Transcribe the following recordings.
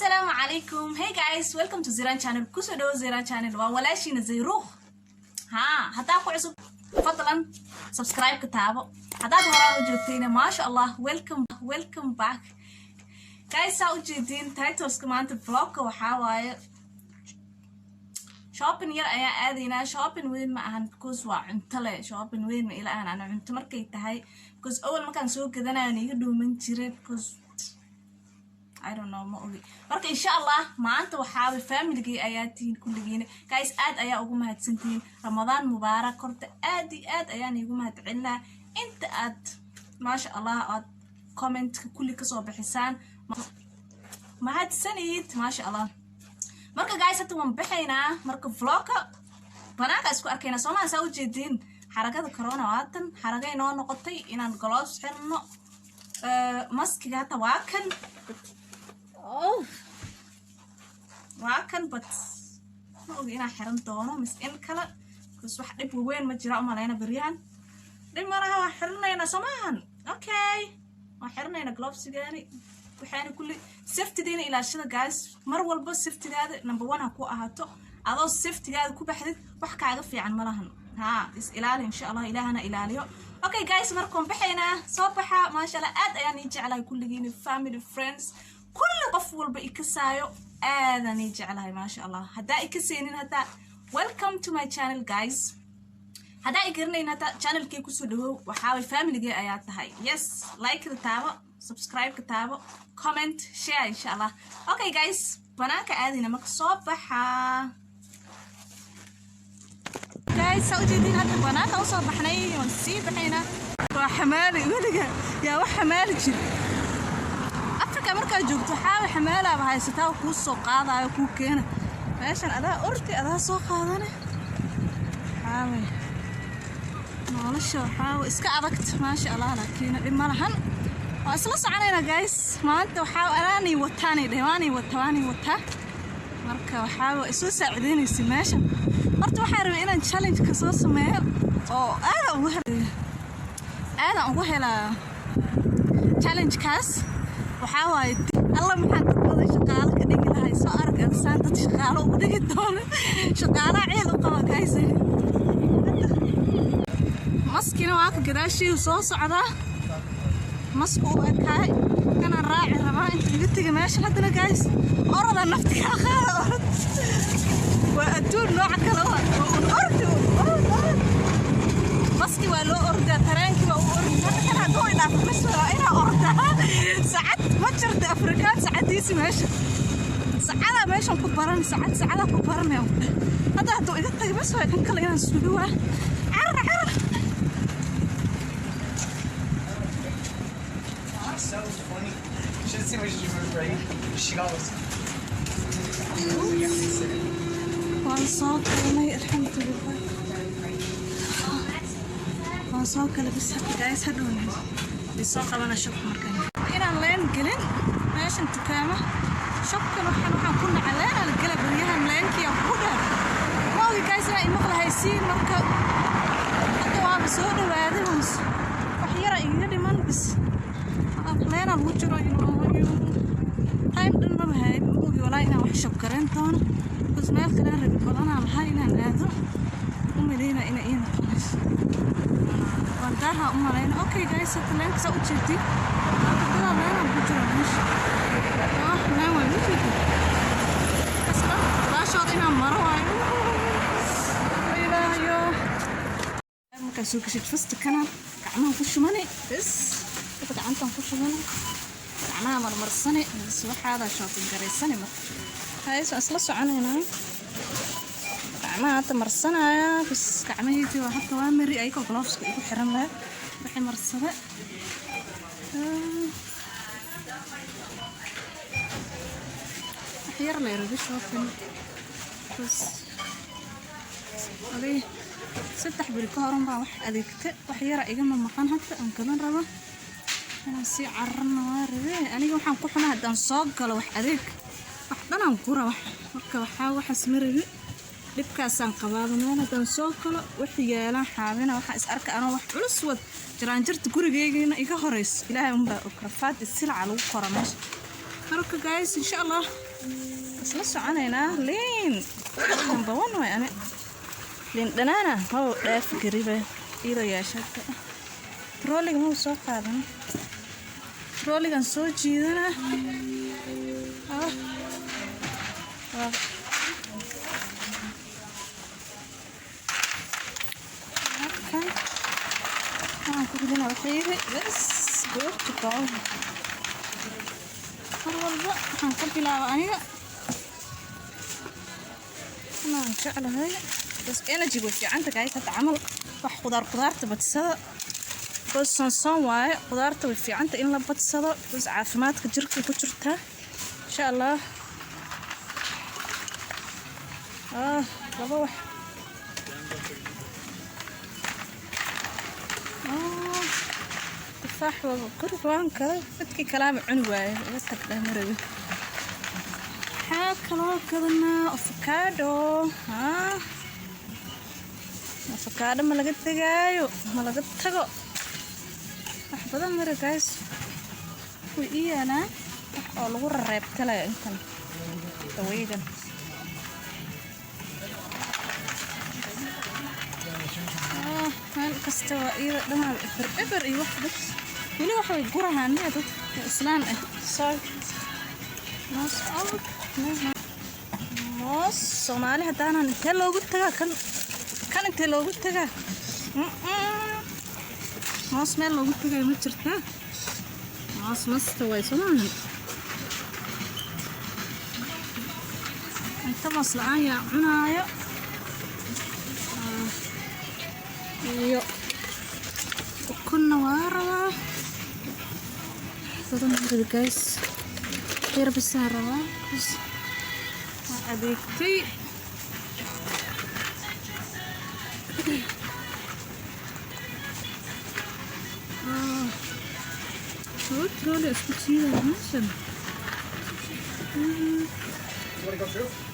السلام عليكم. Hey guys, welcome to Ziran channel. كسو دو Ziran channel وولاشينا زيروخ. هتاكو عصب فضلا سبسكرايب كتابو. هتاكو هراو جوتينا ما شاء الله. Welcome back. Guys, ساو جدين تايتلز كمان تبلوك وحاواي shopping ير أيا آدينا shopping وين ما أهان because وعنتله shopping وين ما إلى أنا عنت مركي تهاي because أول ما كان سوق كذا أنا يقدو من جريب because I don't know ما أقولي مركي إن شاء الله ما أنت وحاول family جي آياتين كل جينا guys آد أيا أقوم هتسنتين رمضان مبارك كرت آد أيان يقوم هتعلنا أنت آد ما شاء الله آد comment كل كسر بحسان ما هتسنيت ما شاء الله marka guys hada waan bixaynaa marka vlogka banaanka isku arkayna Soomaaliya soo jeedin xarakada corona waatan xaraga inoo noqotay inaan gloves xirno maskiga hata waa kan but ma ogi inaan xiran doono mis in kala kus wax dhib weyn ma jira umalayna bariyan dhib maraha waa xirnayna Soomahan okay waa xirnayna gloves gaani waxaan kulli safety-deena ilaashada guys mar walba safety-gaada number 1 ha ku ahaato adoo safety-gaada ku baxdid wax kaaga fiican malahan is ilaali insha Allah ilaahana ilaaliyo okay guys markaan baxayna soo baxa ma sha Allah aad ayaan jeclahay kulligiina family friends kulli qof walba ikasaayo aadan jeclahay ma sha Allah hadaa ikaseenin hada welcome to my channel guys hadaa igarnayna hada channelkii ku soo dhawow waxa way family-ga ayaa tahay yes like taabo subscribe كتابه comment share إن شاء الله okay guys بناك عادينا مكصوبحة guys سوجدين هذا بناك أوصل بحني ونسيب حينا وحمالي ولقى يا وحمالي جد أفريقيا مركز جوب تحاول حمالة بهاي ستاو كوس سوق هذا وكوك هنا عشان أدا أرتي أدا سوق هذا أنا حاول معلش حاول إسكا أبكت ما شاء الله لكن لما لهن وأصلا سعرنا guys ما أنت وحاول أراني وتاني ديواني وتا مركا وحاول إسوا ساعديني سماشة مرت وحارب إنا challenge كسوس ما أو أنا وهلا challenge كاس وحاول الله محد هذا شغال كديك لهاي سؤالك إنسان تشغاله وديك الدون شغالة عيل وقوا guys مسكينة واقف قداشي وصوص عذا مسكو أكاي كان الراعي ربا أنت قلت لي ماشي هذا جايز أرد نفتك أخاذ أرد وأدور نوع كلام أرد مسكي ولو أرد ترانك وأرد هذا كان هدوء إذا بس أنا أرد ساعات ما شرت أفريقيا ساعات يسمى ماشي ساعات ماشي كبرني ساعات كبرني هذا هدوء إذا طيب بس كان كلنا نسويه عر So funny. You should see when she moved right. She goes. وصوت الحمد لله وصوت بس جايز هدوني بصوت وانا شوف مكان هنا لين قلن ماشي انت كامه شوف وحنا كنا علينا القلب ريها ملينكي وكذا واو جايز هاي المغلى هيسين مركب حتى بسود وهذا بس وحيرة يجري من بس لينا الوجرة time دون ما هاي بوجي ولا إنا وحشب كرنتون بس ما يخلينا ربنا هاي إنا نادو ومدينا إنا خلاص وانتهى لينا أوكي جايز ستلين سوي شتي لا لينا الوجرة مش لا ما بيجي بس لا شاطئنا مرة إلى يوم مكسوك شيء فست كنا عمام فش مني بس كنت عنتم فش مني أنا مرسني بس هذا شاطئ قريسني ما هاي أصلا سعنينا أنا مرسنة بس كعميتي وحتى وامري أيكو غلافس كيكو حرم لها بحي مرسنة أحير لي ربي شوفين بس هذي ستح بالكهرم بقى واحد أديكت وحيرة إيجا مكان حتى أنكلن ربا أنا سي عرنا وارد أنا يوم حنقول حنا هدان صاق لو واحد أديك واحدنا نقرأ واحد وحاول حسمري dhibkaasaan qabaado meel hadan soo kalo wixii yeelan xaabina waxa is arka ana wax culus wad jiraan jirta gurigeyga iga horeys ilaahay umbaokrafaad silca lagu qoro meesha marka guys insha Allah isla soconaynaa liin number one way ani liin dhanaana mau dhaaf gariba iyadoo yaashada trolliga mau soo qaadan trolligan soo jiidana كلنا وحيدي بس قلت طعم أول بقى هنقضي لعوانينا أنا إن شاء الله هاي بس أنا جيبه في عندك عايزة تعمل وح خضار تبى تصدق بس صنصان واي خضار تبى في عندك إن لبى تصدق بس عافمات كجرك كجرتها إن شاء الله بروح تفاح وقربان كذا فتكي كلام عنوي وقتك ده مربي حاكلو كذنا أفوكادو أفوكادو ما لقيت تجايو ما لقيت تجو أحبذا مرة جايز وإيه أنا أقول الراب كلا يمكن تويدا هل كستوى إيه لما إبر إيه واحد بس ولي واحد يقولها عندي هذا إسلام صار ناس سومالي هذا أنا نتلو قلت كان نتلو قلت ناس ما لو قلت ما ترتاح ناس ما استوى سومالي أنت مصل عيا عنايا وكنا واروا ترى guys غير بالسهرة بس أبيكتي شو ترولي أسكتي مثلا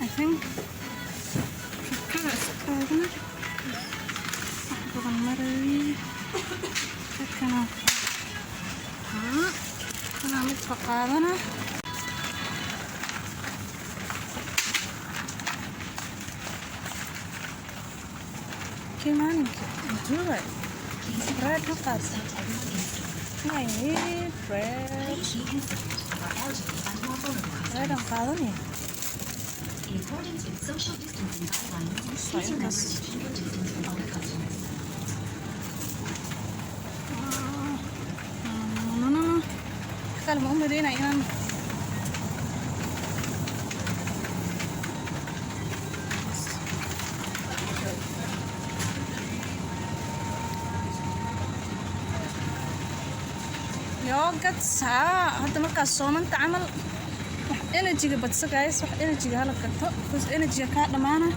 I think كذا أسكتي مري كنا أنا متفقدنا كمان جوا bread نقص I need bread نقصني In accordance with social distancing guidelines, please remember to keep your distance from other customers. Kalau mau beli nak yang يوجد ساعة هذا مركز صومن تعمل energy بس guys واحد energy هلا كتو بس energy كات معنا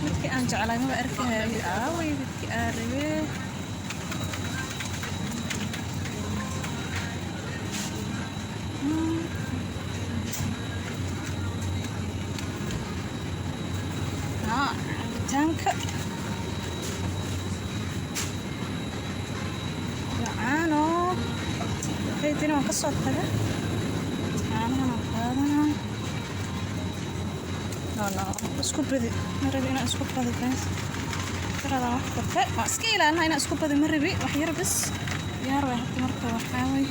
بدك أنجع على ما بعرف هاي بدك أعرف تانك معانو هيدينا وقصة كذا معانا هذا لا اسكوب بدي مربي أنا اسكوب هذا بس ترى هذا واحد ماسكيلة أنا هنا اسكوب هذا مربي وحير بس يا روي حتى مركب وحاوي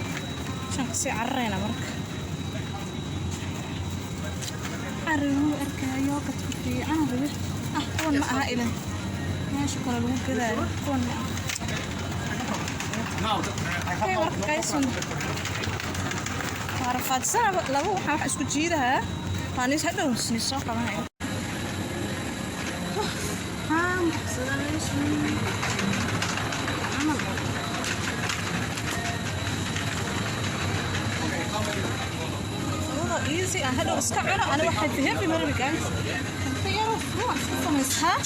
عشان قصي عرينا مركب عرينا وأركها يوقت في أنا بدي كون معها إلى ماشي كون لو كذا كون هاي ورك كايسون عرفت سنة لو حاح اسكت جيدها فانيس هذا نسني كمان هاي محسنة ليش عمل والله إيزي هذا اسكعنا أنا واحد فيهم بمرة كان مسها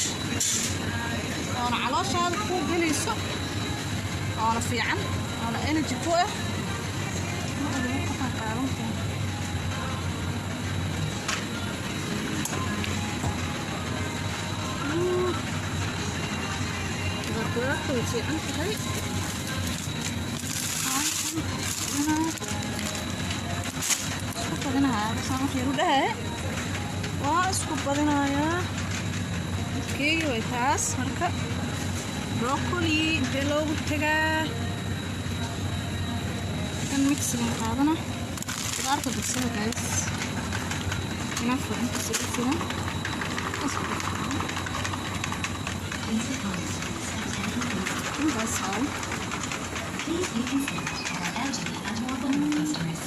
أنا علاش هذا فوق جليسه أنا في عن أنا إنرجي فوقه ما أدري كيف أقارن إذا كنت في عن هاي qaado saan wax yar u dhahay waa isku badinayaa keegi way taas marka broccoli intee loogu tagaa kan mixigan qaadana qudaarta darsada guys enough for inta sida filan that's all. Please be considerate of our elderly and more vulnerable customers.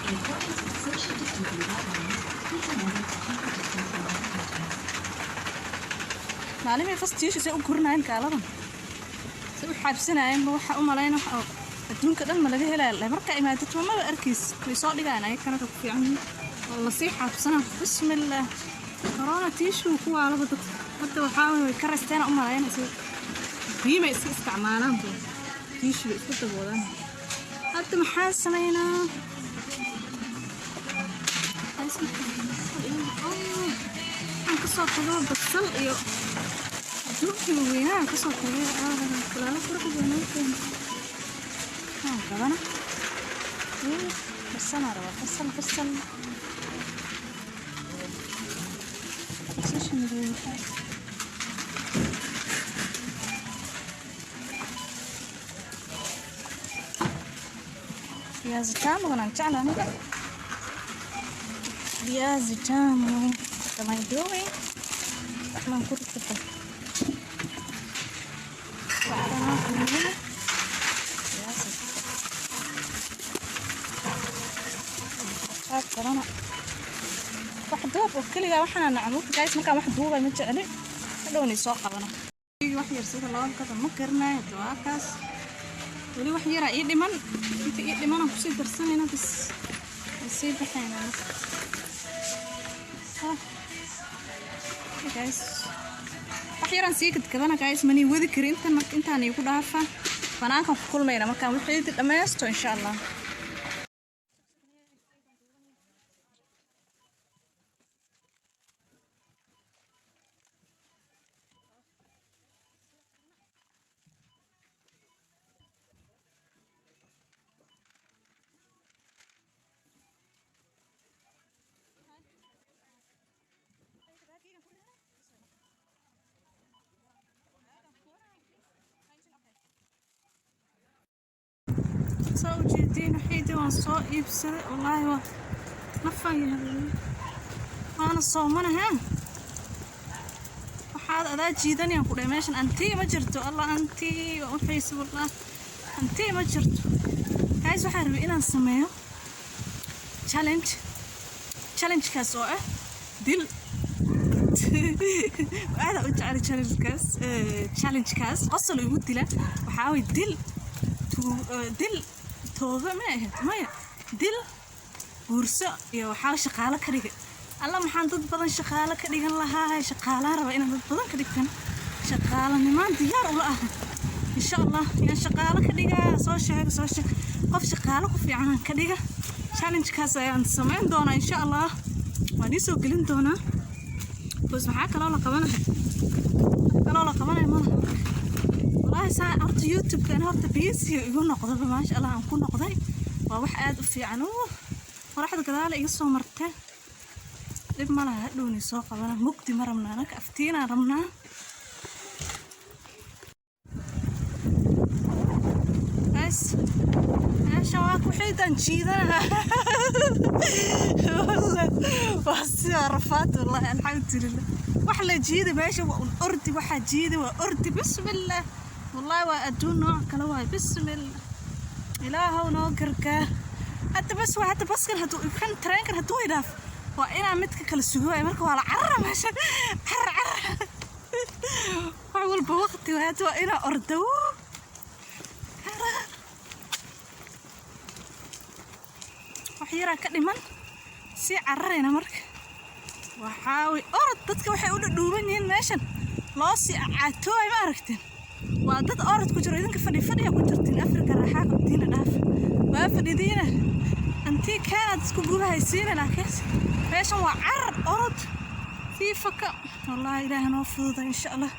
In accordance with social distancing guidelines, please remember to keep your distance from other customers. Maalimay fastiisha say u gurnaayeen gaaladan say u xaabsanaayeen waxa u malayn waxa adduunka dhan ma laga helaa marka imaadid ma arkiis way soo dhigaan ay kana ku fiican walla si xaabsana bismillah corona tiishu ku waalaba dad hadda waxa way ka rasteen u malayn say biima iska isticmaalaan tiishu isku daboodaan hadda maxaa sameynaa aan ka soo tago basal iyo adduunka weynaan ka soo tagay kalaalo qurux badan كمان بس انا راه فصل ايش ندير viazi tamu wanachana nini viazi tamu kama ndoe kama kurukuta corona wax doob oo kaliya waxaan nacmuud guys markaan wax duubay ma jecli hadhownay soo qabana wax yar sida loo kada ma karnaa tawaakaas wali wax yar ay dhiman inta ay dhiman ku sii darsanayna bis sii baxayna guys wax yaran sii kadkadana guys mani wadi karin intaan ay ku dhaafa banaanka ku kulmayna markaan wixii dhameysto insha Allah سوجيتين حيدي وصائب سد والله نفاي أنا صومنا هان وحاد أذا جيدني أقول ماشان أنتي ما جرتو الله أنتي وحيس والله أنتي ما جرتو عايز وحارب إلى نسميه challenge كاسوة دل هذا أجعل challenge كاس قصة اللي يقول له وحاول دل توبة ما دل ورسة يا وحاول شقالة كريجة الله محن ضد بدن شقالة كريجة الله هاي شقالة ربعنا ضد بدن كريجة شقالة نمان ديار ولا إن شاء الله يا شقالة كريجة صوش قف شقالة قف عن كريجة challenge كاس يعني سمعين دونا إن شاء الله ونيسو قلنا دونا بس معاك لا قبنا ما والله ساعة أرت يوتيوب كان هرت بيس يقول نقضي ما شاء الله نكون نقضي وواحد في عنو وراح كذا يسوى مرتين لب ما لها لوني سوق أنا مقدي مرة من هناك أفتينا رمنا بس شواك وحيدا نشيدا والله بس عرفات والله الحمد لله وحلا جيدة ماشي والأردي واحد جيدة وأردي بسم الله والله وأدون نوع كلوه بسم الله إلهه ونوكرك حتى بس كان هتو كان ترين كان هتو يداف وأنا متك كل السجوع مركو على عرة ماشي عرة وأقول بوقتي وهاتو أنا أردو وحيرة كلمة سي عرّينا مرك وحاوي أرد dadka waxay u dhuuban yihiin meeshan loo si caatooy ma aragteen waa dad orod ku jiro idinka fadhiya ku jirtiin Afrika raaxa qabtiina dhaaf waa fadhidiina antii kaanad isku guuhaysiina laakiin meeshan waa carr orod fi faka wallahi ilaahay noo fududa insha Allah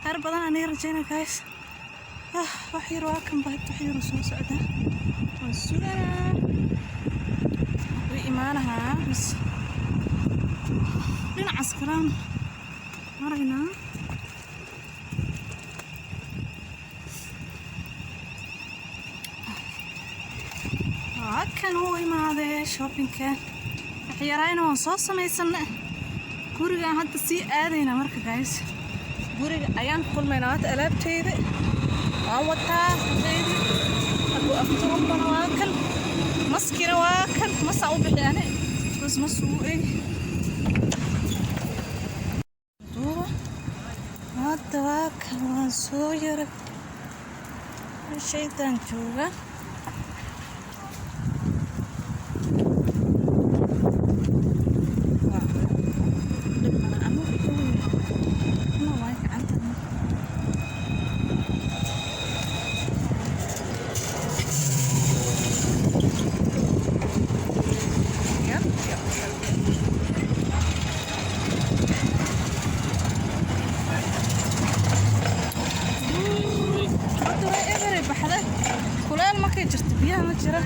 har badan aan rajayna guys waxyar waa kan baad waxyar soo socda waa sugaa imaanahaa bas dhinacaas kalaan maraynaa. kan uu imaadee shoppingka waxyaraayna waan soo samaysanay. gurigaan hadda sii aadayna marka guys, guriga ayaan kulmaynaa. hada alaabteyda waan wataa, hadduu aftuumbana waa kan, maskina waa kan, masaa u bixiyaane bas masuu eg duuba. hadda waa kan waan soo yara shaydan jooga. kuleel markay jirto biyaha ma jira,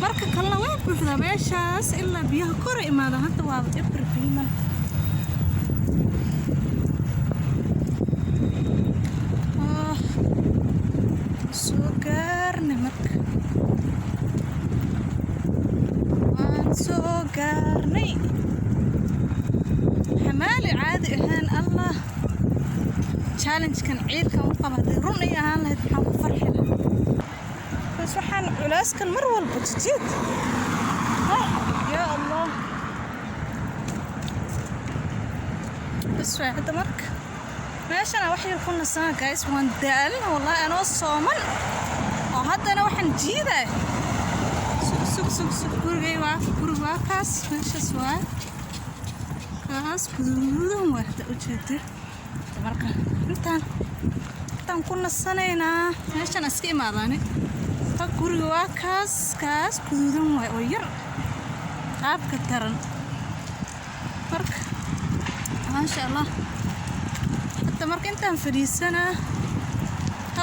marka kalena waa buuxdaa meeshaas ilaa biyaha kor imaada. hadda waa eber biima soo gaarnay. marka waan soo gaarnay xamaali caadi ahaan. allah challengekan ciidkan u qabatay run ay ahaan lahayd maxaan ku farxi lahaa. bas waxaan culaaskan mar walba jijiid yaa allah. bas waa hadda marka meeshana wax yar ku nasana guys. waan daalina wallahi anoo sooman oo haddana waxaan jiiday sug gurigay waa gurig waa kaas meeshaas waa kaas guduudan waa hadda ujeeda. marka intaan ku nasanaynaa meeshan iska imaadaane. guriga waa kaas guduudan waay oo yar qaabka daran. marka maasha allah hadda marka intaan fadhiisanaa.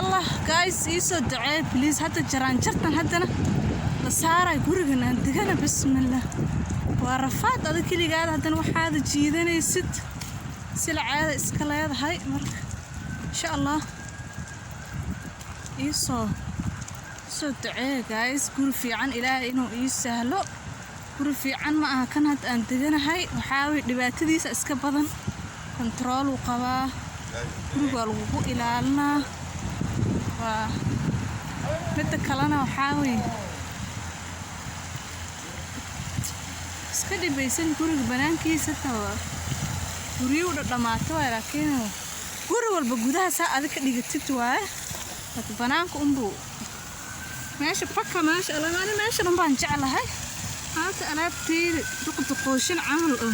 allah guys iisoo duceey please. hadda jaraanjartan haddana la saaray gurigan aan degana. bismillah waa rafaad adag keligaada haddana waxaada jiidanaysid sila caada iska leedahay. marka insha allah iisoo duceey guys. guri fiican ilaahay inuu ii sahlo. guri fiican ma aha kan hadda aan deganahay, waxaa dhibaatadiisa iska badan. kontarool uu qabaa, guriga waa lagugu ilaalinaa. waa midda kalena waxaa weye iska dhibaysan guriga banaankiisa. taa guryo u dhadhamaato waay, laakiin guri walba gudaha saa adig ka dhigatid waaye. hada banaanka unbuu meesha baka maasha allah. ani meeshan unbaan jeclahay. maanta alaabteyda duqduqooshin camal oo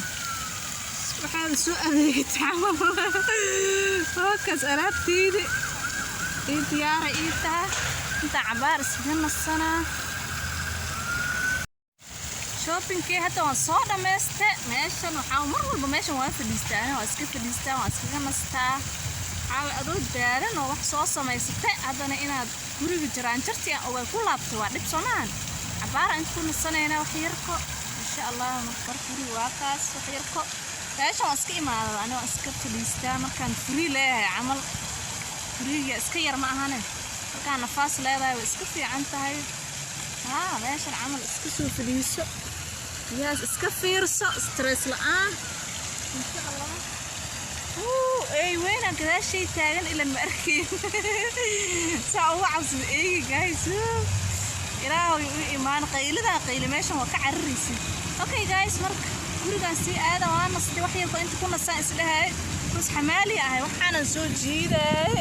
waxaada soo adeegata camal halkaas alaabteyda ii diyaara ii taha. intaa cabaar iskaga nasanaa. shoppingkii hadda waan soo dhammayste. meeshan waxaa mar walba meeshan waan fadhiistaa, waa iska fadhiistaa, waan iskaga nastaa. waxaa adoo daalan oo wax soo samaysatay haddana inaad guriga jaraanjarti oo way ku laabtay waa dhib soomaan. cabaara inta ku nasanayna wax yarko insha allah. marka guriga waa kaas wax yarko. meeshan waan iska imaada ani waan iska fadhiistaa markaan free leeyahay camal. freega iska yar ma ahane, markaan nafaas leedahay way iska fiican tahay. meeshan camal iska soo fadhiiso, biyahaas iska fiirso, stress la'aan insha allah. ay weyna gadaashay taagan ilan ma arkin saa ugu cabsada eegi guys. ilaahay u imaan qayli meeshan waa ka cararaysa. okay guys marka gurigaan sii aada waa nastay wax yarko inta ku nasaan islehay. bas xamaali ahay waxaanan soo jiiday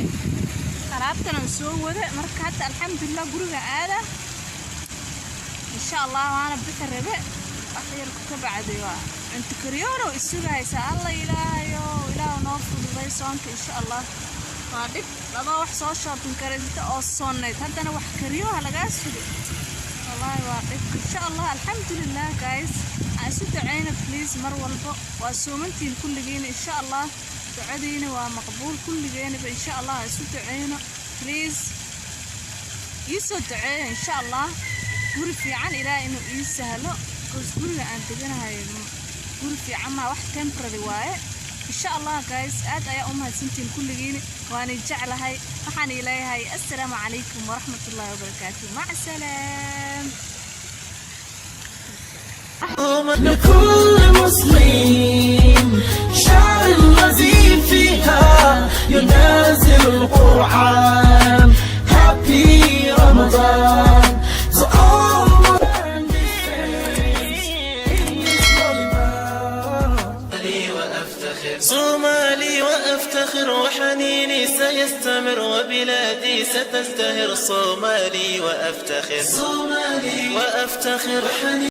alaabtanan soo wada. marka hadda alxamdulillah guriga aada insha allah. waana bixi rabe wax yarko ka bacday waa inta karyoon oo isugaysa. alla ilaahayo ilaahu noo fududay soonka insha allah. waa dhib laba wax soo shopping karaysata oo soonayd haddana wax karyoha lagaa sugo wallahi waa dhib. insha allah alxamdulillah guys. aan isu duceyna please mar walba. waa soomantiin kulligiina insha allah. ducadiina waa maqbuul kulligeynaba insha allah. aan isu duceyno please. iisoo duceeya insha allah. guri fiican ilaahay inuu ii sahlo. guriga aan deganahay guri fiican ma wax temporary waaye insha Allah guys aad ayaa u mahadsantiin kulligiin waan jeclahay waxaan ilaahay assalaamu calaykum waraxmatullaahi wabarakaatuh maca salaam لكل مسلم شعر الذي فيها ينازل القرآن Happy Ramadan to all modern صومالي وأفتخر وحنيني سيستمر وبلادي ستزدهر صومالي وأفتخر